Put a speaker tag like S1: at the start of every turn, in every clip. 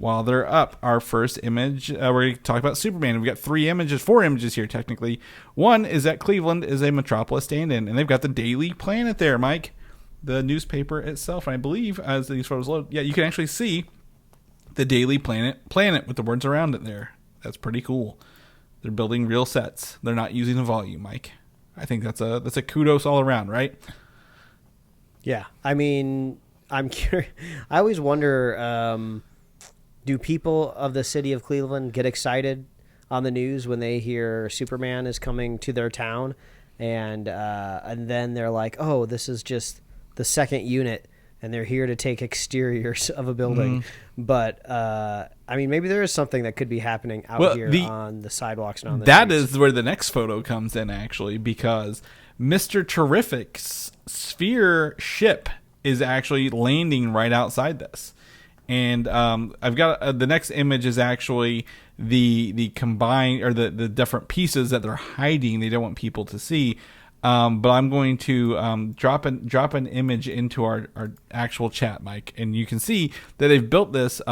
S1: while they're up, our first image, we're going to talk about Superman. We've got four images here, technically. One is that Cleveland is a Metropolis stand-in, and they've got the Daily Planet there, Mike, the newspaper itself. And I believe, as these photos load, you can actually see the Daily Planet with the words around it there. That's pretty cool. They're building real sets. They're not using a volume, Mike. I think that's a kudos all around, right?
S2: Yeah. I mean, I'm curious. I always wonder, do people of the city of Cleveland get excited on the news when they hear Superman is coming to their town, and then they're like, oh, this is just the second unit, and they're here to take exteriors of a building. But I mean, maybe there is something that could be happening out here on the sidewalks and on the
S1: That
S2: streets.
S1: is where the next photo comes in, actually, because Mr. Terrific's sphere ship is actually landing right outside this. And I've got the next image is actually the combined, or the different pieces that they're hiding. They don't want people to see. But I'm going to drop an image into our actual chat, Mike, and you can see that they've built this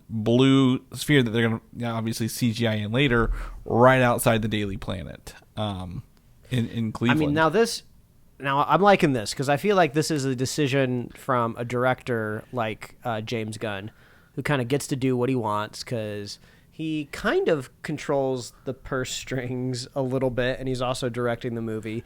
S1: blue sphere that they're going to obviously CGI in later, right outside the Daily Planet in Cleveland.
S2: I mean, now I'm liking this because I feel like this is a decision from a director like James Gunn, who kind of gets to do what he wants because he kind of controls the purse strings a little bit, and he's also directing the movie.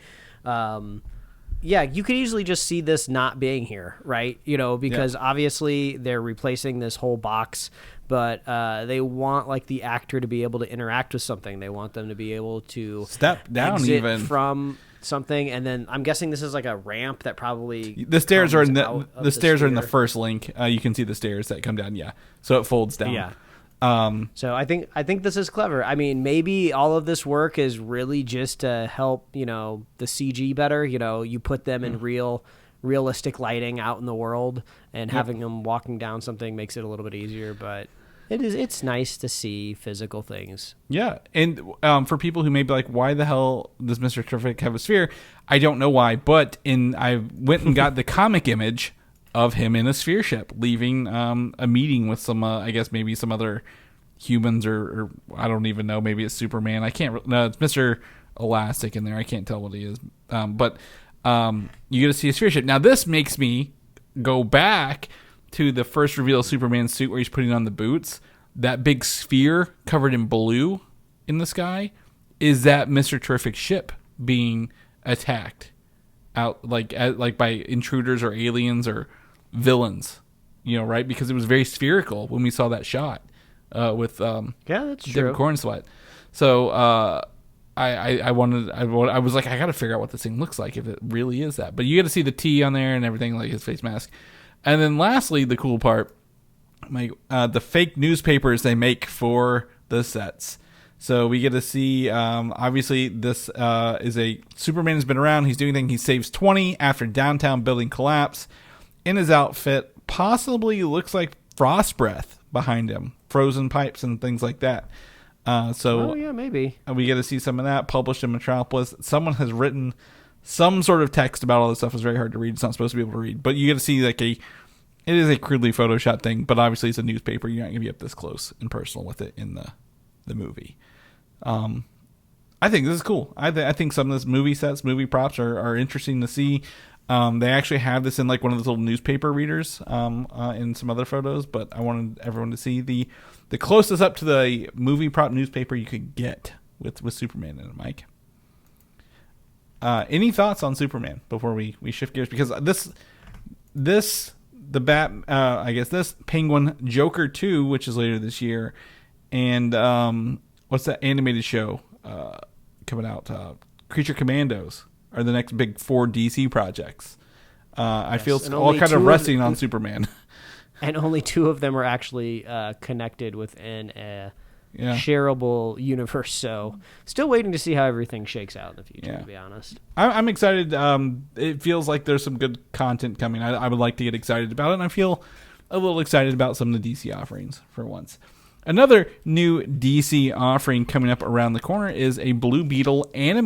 S2: Yeah, you could easily just see this not being here, right? Because obviously they're replacing this whole box, but they want like the actor to be able to interact with something. They want them to be able to
S1: step down
S2: exit
S1: even
S2: from something, and then I'm guessing this is like a ramp that probably
S1: the stairs are in
S2: the
S1: stairs are in the first link. You can see the stairs that come down. Yeah, so it folds down.
S2: Yeah. So I think this is clever. I mean, maybe all of this work is really just to help, the CG better. You put them in realistic lighting out in the world, and having them walking down something makes it a little bit easier. But it's nice to see physical things.
S1: Yeah, and for people who may be like, why the hell does Mr. Terrific have a sphere? I don't know why, but I went and got the comic image of him in a sphere ship leaving a meeting with some, I guess maybe some other humans or I don't even know. Maybe it's Superman. I can't. No, it's Mr. Elastic in there. I can't tell what he is. But you get to see a sphere ship. Now this makes me go back to the first reveal of Superman's suit where he's putting on the boots. That big sphere covered in blue in the sky is that Mr. Terrific ship being attacked out like by intruders or aliens or villains, right? Because it was very spherical when we saw that shot with
S2: that's
S1: David
S2: true.
S1: Cornsweet. So I was like, I got to figure out what this thing looks like if it really is that. But you got to see the T on there and everything, like his face mask. And then lastly, the cool part, the fake newspapers they make for the sets. So we get to see, obviously, this is Superman has been around. He's doing things. He saves 20 after downtown building collapse. In his outfit, possibly looks like frost breath behind him, frozen pipes and things like that.
S2: Oh, yeah, maybe.
S1: We get to see some of that published in Metropolis. Someone has written some sort of text about all this stuff. It's very hard to read. It's not supposed to be able to read. But you get to see it is a crudely photoshopped thing, but obviously it's a newspaper. You're not going to be up this close and personal with it in the movie. I think this is cool. I think some of this movie sets, movie props are interesting to see. They actually have this in like one of those little newspaper readers in some other photos, but I wanted everyone to see the closest up to the movie prop newspaper you could get with Superman in it, Mike. Any thoughts on Superman before we shift gears? Because this Penguin Joker 2, which is later this year, and what's that animated show coming out? Creature Commandos are the next big 4 DC projects. I feel it's all kind of resting on Superman.
S2: And only 2 of them are actually connected within a shareable universe. So still waiting to see how everything shakes out in the future, to be honest.
S1: I'm excited. It feels like there's some good content coming. I would like to get excited about it, and I feel a little excited about some of the DC offerings for once. Another new DC offering coming up around the corner is a Blue Beetle anime